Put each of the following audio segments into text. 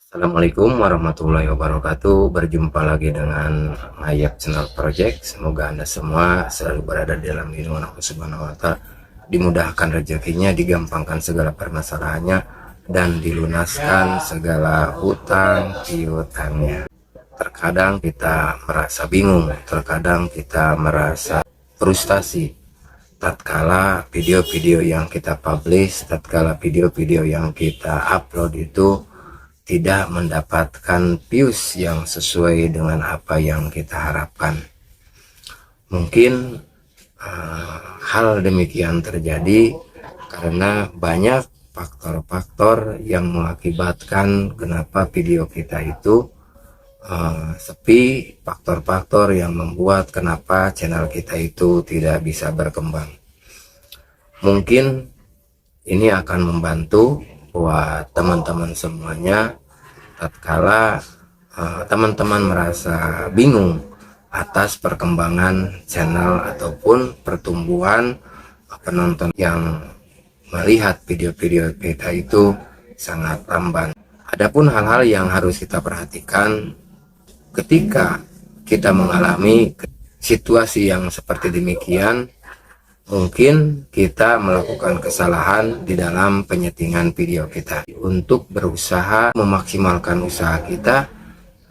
Assalamualaikum warahmatullahi wabarakatuh. Berjumpa lagi dengan Ngayap Channel Project. Semoga Anda semua selalu berada di dalam lindungan Allah Subhanahu wa Ta'ala, dimudahkan rezekinya, digampangkan segala permasalahannya, dan dilunaskan segala hutang piutangnya. Terkadang kita merasa bingung, terkadang kita merasa frustasi tatkala video-video yang kita publish, tatkala video-video yang kita upload itu tidak mendapatkan views yang sesuai dengan apa yang kita harapkan. Mungkin hal demikian terjadi karena banyak faktor-faktor yang mengakibatkan kenapa video kita itu sepi, faktor-faktor yang membuat kenapa channel kita itu tidak bisa berkembang. Mungkin ini akan membantu buat teman-teman semuanya tatkala teman-teman merasa bingung atas perkembangan channel ataupun pertumbuhan penonton yang melihat video-video kita itu sangat lamban. Adapun hal-hal yang harus kita perhatikan ketika kita mengalami situasi yang seperti demikian, mungkin kita melakukan kesalahan di dalam penyetingan video kita. Untuk berusaha memaksimalkan usaha kita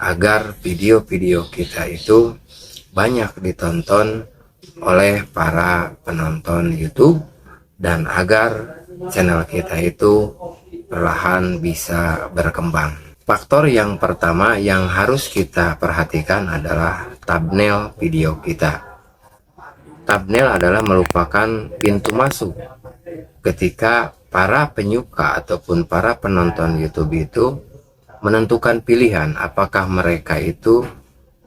agar video-video kita itu banyak ditonton oleh para penonton YouTube dan agar channel kita itu perlahan bisa berkembang. Faktor yang pertama yang harus kita perhatikan adalah thumbnail video kita. Thumbnail adalah merupakan pintu masuk ketika para penyuka ataupun para penonton YouTube itu menentukan pilihan apakah mereka itu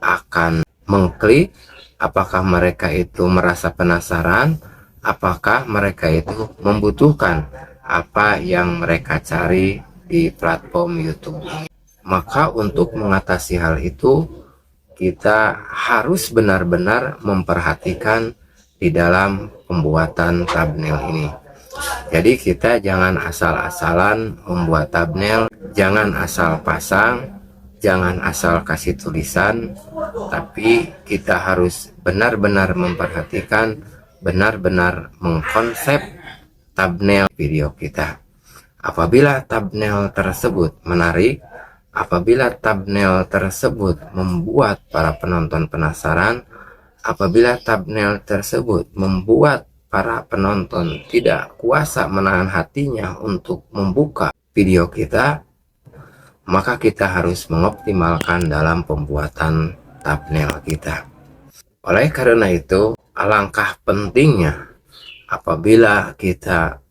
akan mengklik, apakah mereka itu merasa penasaran, apakah mereka itu membutuhkan apa yang mereka cari di platform YouTube ini. Maka untuk mengatasi hal itu kita harus benar-benar memperhatikan di dalam pembuatan thumbnail ini. Jadi kita jangan asal-asalan membuat thumbnail, jangan asal pasang, jangan asal kasih tulisan, tapi kita harus benar-benar memperhatikan, benar-benar mengkonsep thumbnail video kita. Apabila thumbnail tersebut menarik, apabila thumbnail tersebut membuat para penonton penasaran, apabila thumbnail tersebut membuat para penonton tidak kuasa menahan hatinya untuk membuka video kita, maka kita harus mengoptimalkan dalam pembuatan thumbnail kita. Oleh karena itu, alangkah pentingnya apabila kita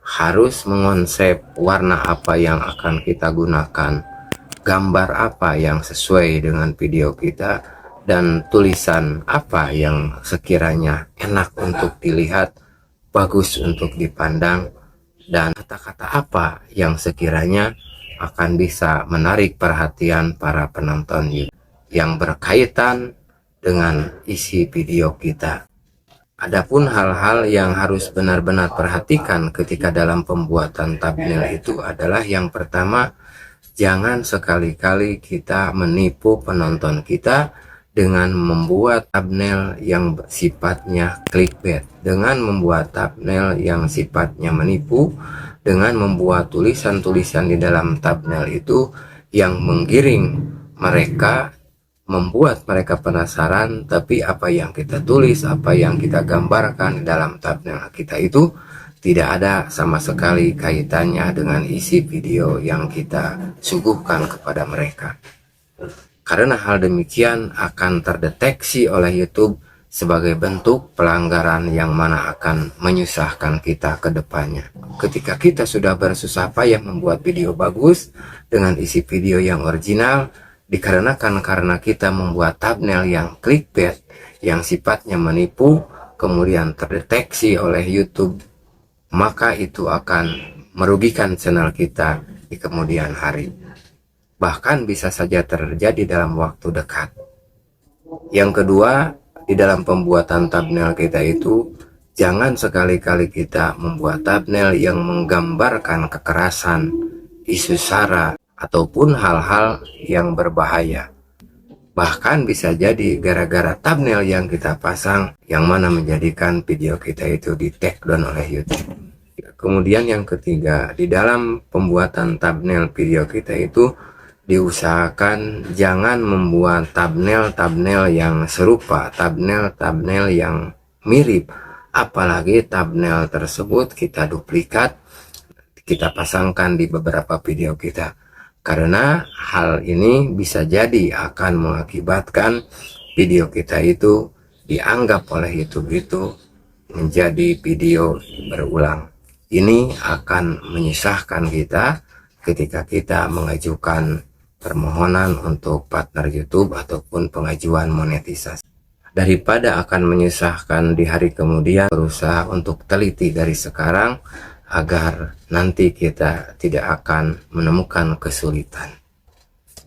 harus mengonsep warna apa yang akan kita gunakan, gambar apa yang sesuai dengan video kita, dan tulisan apa yang sekiranya enak untuk dilihat, bagus untuk dipandang, dan kata-kata apa yang sekiranya akan bisa menarik perhatian para penonton yang berkaitan dengan isi video kita. Adapun hal-hal yang harus benar-benar perhatikan ketika dalam pembuatan thumbnail itu adalah yang pertama, jangan sekali-kali kita menipu penonton kita dengan membuat thumbnail yang sifatnya clickbait, dengan membuat thumbnail yang sifatnya menipu, dengan membuat tulisan-tulisan di dalam thumbnail itu yang menggiring mereka, membuat mereka penasaran, tapi apa yang kita tulis, apa yang kita gambarkan di dalam thumbnail kita itu tidak ada sama sekali kaitannya dengan isi video yang kita suguhkan kepada mereka. Karena hal demikian akan terdeteksi oleh YouTube sebagai bentuk pelanggaran yang mana akan menyusahkan kita ke depannya. Ketika kita sudah bersusah payah membuat video bagus dengan isi video yang original, dikarenakan karena kita membuat thumbnail yang clickbait, yang sifatnya menipu, kemudian terdeteksi oleh YouTube, maka itu akan merugikan channel kita di kemudian hari. Bahkan bisa saja terjadi dalam waktu dekat. Yang kedua, di dalam pembuatan thumbnail kita itu, jangan sekali-kali kita membuat thumbnail yang menggambarkan kekerasan, isu sara, ataupun hal-hal yang berbahaya. Bahkan bisa jadi gara-gara thumbnail yang kita pasang yang mana menjadikan video kita itu di take down oleh YouTube. Kemudian yang ketiga, di dalam pembuatan thumbnail video kita itu diusahakan jangan membuat thumbnail yang serupa, thumbnail yang mirip, apalagi thumbnail tersebut kita duplikat, kita pasangkan di beberapa video kita, karena hal ini bisa jadi akan mengakibatkan video kita itu dianggap oleh YouTube itu menjadi video berulang. Ini akan menyusahkan kita ketika kita mengajukan permohonan untuk partner YouTube ataupun pengajuan monetisasi. Daripada akan menyusahkan di hari kemudian, berusaha untuk teliti dari sekarang agar nanti kita tidak akan menemukan kesulitan.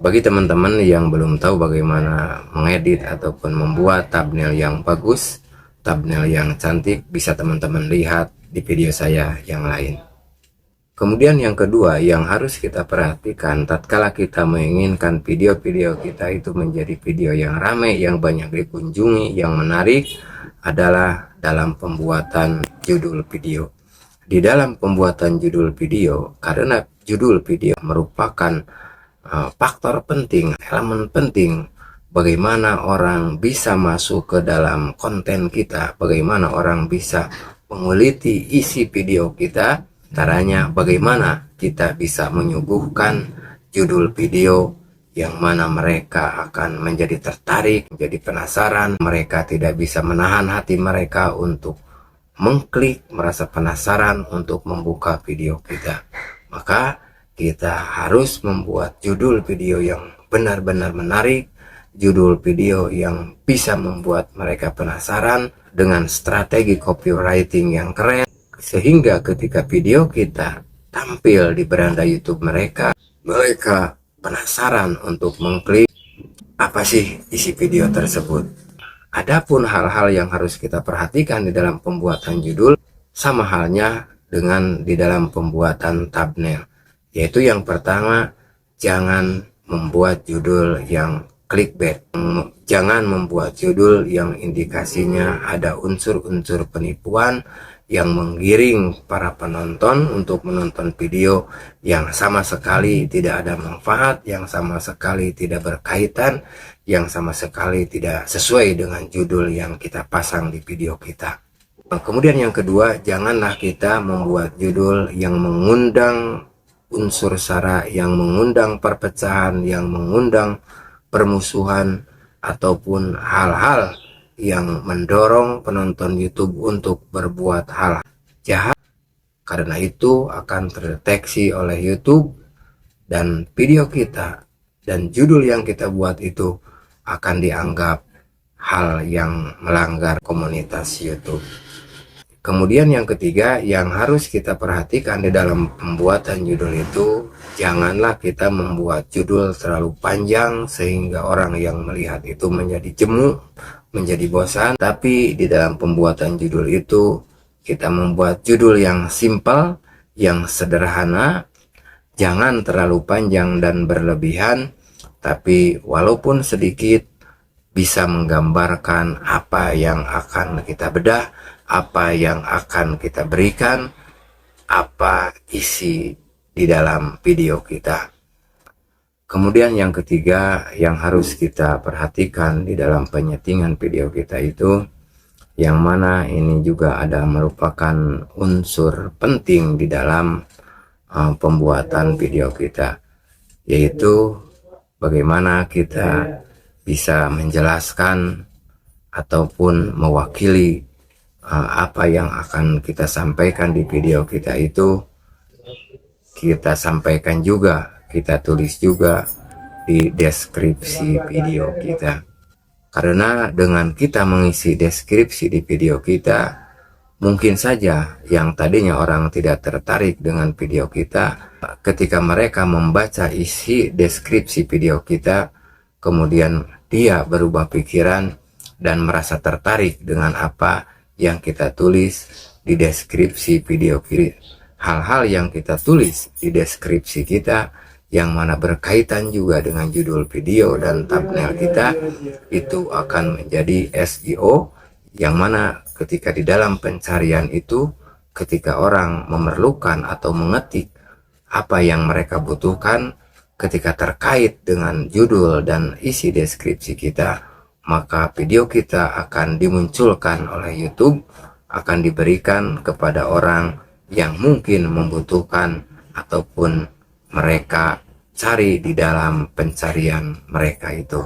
Bagi teman-teman yang belum tahu bagaimana mengedit ataupun membuat thumbnail yang bagus, thumbnail yang cantik, bisa teman-teman lihat di video saya yang lain. Kemudian yang kedua yang harus kita perhatikan tatkala kita menginginkan video-video kita itu menjadi video yang ramai, yang banyak dikunjungi, yang menarik, adalah dalam pembuatan judul video. Di dalam pembuatan judul video, karena judul video merupakan faktor penting, elemen penting bagaimana orang bisa masuk ke dalam konten kita, bagaimana orang bisa menguliti isi video kita, caranya bagaimana kita bisa menyuguhkan judul video yang mana mereka akan menjadi tertarik, menjadi penasaran, mereka tidak bisa menahan hati mereka untuk mengklik, merasa penasaran untuk membuka video kita. Maka kita harus membuat judul video yang benar-benar menarik, judul video yang bisa membuat mereka penasaran dengan strategi copywriting yang keren, sehingga ketika video kita tampil di beranda YouTube mereka penasaran untuk mengklik apa sih isi video tersebut. Adapun hal-hal yang harus kita perhatikan di dalam pembuatan judul sama halnya dengan di dalam pembuatan thumbnail, yaitu yang pertama, jangan membuat judul yang clickbait, jangan membuat judul yang indikasinya ada unsur-unsur penipuan yang menggiring para penonton untuk menonton video yang sama sekali tidak ada manfaat, yang sama sekali tidak berkaitan, yang sama sekali tidak sesuai dengan judul yang kita pasang di video kita. Kemudian yang kedua, janganlah kita membuat judul yang mengundang unsur sara, yang mengundang perpecahan, yang mengundang permusuhan, ataupun hal-hal yang mendorong penonton YouTube untuk berbuat hal jahat, karena itu akan terdeteksi oleh YouTube dan video kita dan judul yang kita buat itu akan dianggap hal yang melanggar komunitas YouTube. Kemudian yang ketiga yang harus kita perhatikan di dalam pembuatan judul itu, janganlah kita membuat judul terlalu panjang sehingga orang yang melihat itu menjadi jemu, menjadi bosan. Tapi di dalam pembuatan judul itu kita membuat judul yang simpel, yang sederhana, jangan terlalu panjang dan berlebihan, tapi walaupun sedikit bisa menggambarkan apa yang akan kita bedah, apa yang akan kita berikan, apa isi di dalam video kita. Kemudian yang ketiga yang harus kita perhatikan di dalam penyetingan video kita itu, yang mana ini juga ada merupakan unsur penting di dalam pembuatan video kita, yaitu bagaimana kita bisa menjelaskan ataupun mewakili apa yang akan kita sampaikan di video kita itu, kita sampaikan juga, kita tulis juga di deskripsi video kita. Karena dengan kita mengisi deskripsi di video kita, mungkin saja yang tadinya orang tidak tertarik dengan video kita, ketika mereka membaca isi deskripsi video kita, kemudian dia berubah pikiran dan merasa tertarik dengan apa yang kita tulis di deskripsi video kita. Hal-hal yang kita tulis di deskripsi kita yang mana berkaitan juga dengan judul video dan thumbnail kita, itu akan menjadi SEO, yang mana ketika di dalam pencarian itu, ketika orang memerlukan atau mengetik apa yang mereka butuhkan ketika terkait dengan judul dan isi deskripsi kita, maka video kita akan dimunculkan oleh YouTube, akan diberikan kepada orang yang mungkin membutuhkan ataupun mereka cari di dalam pencarian mereka itu.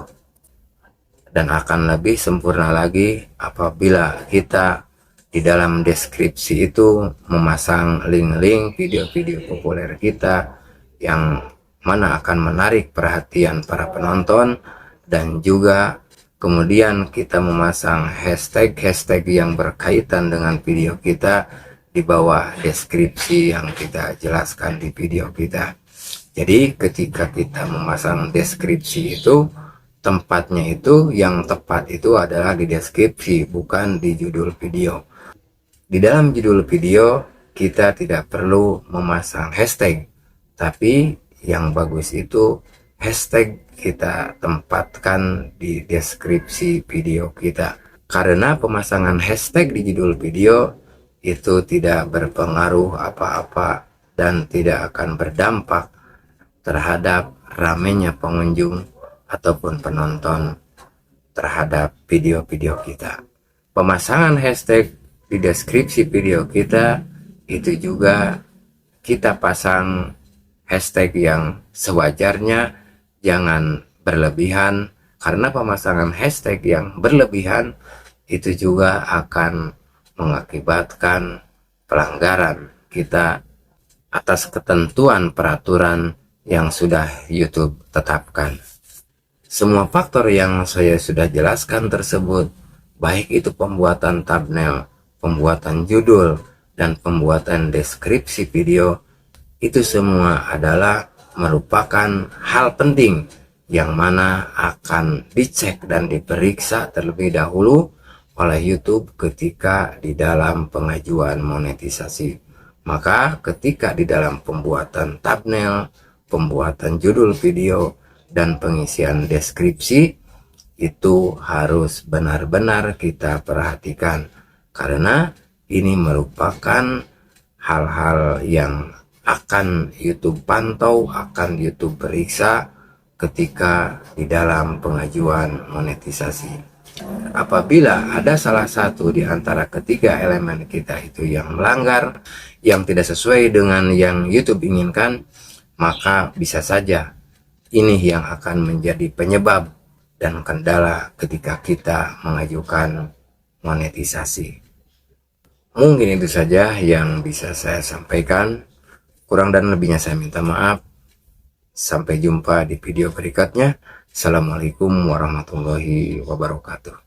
Dan akan lebih sempurna lagi apabila kita di dalam deskripsi itu memasang link-link video-video populer kita yang mana akan menarik perhatian para penonton, dan juga kemudian kita memasang hashtag-hashtag yang berkaitan dengan video kita di bawah deskripsi yang kita jelaskan di video kita. Jadi ketika kita memasang deskripsi itu, tempatnya itu yang tepat itu adalah di deskripsi, bukan di judul video. Di dalam judul video kita tidak perlu memasang hashtag, tapi yang bagus itu hashtag kita tempatkan di deskripsi video kita. Karena pemasangan hashtag di judul video itu tidak berpengaruh apa-apa dan tidak akan berdampak terhadap ramainya pengunjung ataupun penonton terhadap video-video kita. Pemasangan hashtag di deskripsi video kita itu juga kita pasang hashtag yang sewajarnya, jangan berlebihan, karena pemasangan hashtag yang berlebihan itu juga akan mengakibatkan pelanggaran kita atas ketentuan peraturan yang sudah YouTube tetapkan. Semua faktor yang saya sudah jelaskan tersebut, baik itu pembuatan thumbnail, pembuatan judul, dan pembuatan deskripsi video, itu semua adalah merupakan hal penting yang mana akan dicek dan diperiksa terlebih dahulu oleh YouTube ketika di dalam pengajuan monetisasi. Maka ketika di dalam pembuatan thumbnail, pembuatan judul video, dan pengisian deskripsi, itu harus benar-benar kita perhatikan, karena ini merupakan hal-hal yang akan YouTube pantau, akan YouTube periksa ketika di dalam pengajuan monetisasi. Apabila ada salah satu di antara ketiga elemen kita itu yang melanggar, yang tidak sesuai dengan yang YouTube inginkan, maka bisa saja ini yang akan menjadi penyebab dan kendala ketika kita mengajukan monetisasi. Mungkin itu saja yang bisa saya sampaikan. Kurang dan lebihnya saya minta maaf. Sampai jumpa di video berikutnya. Assalamualaikum warahmatullahi wabarakatuh.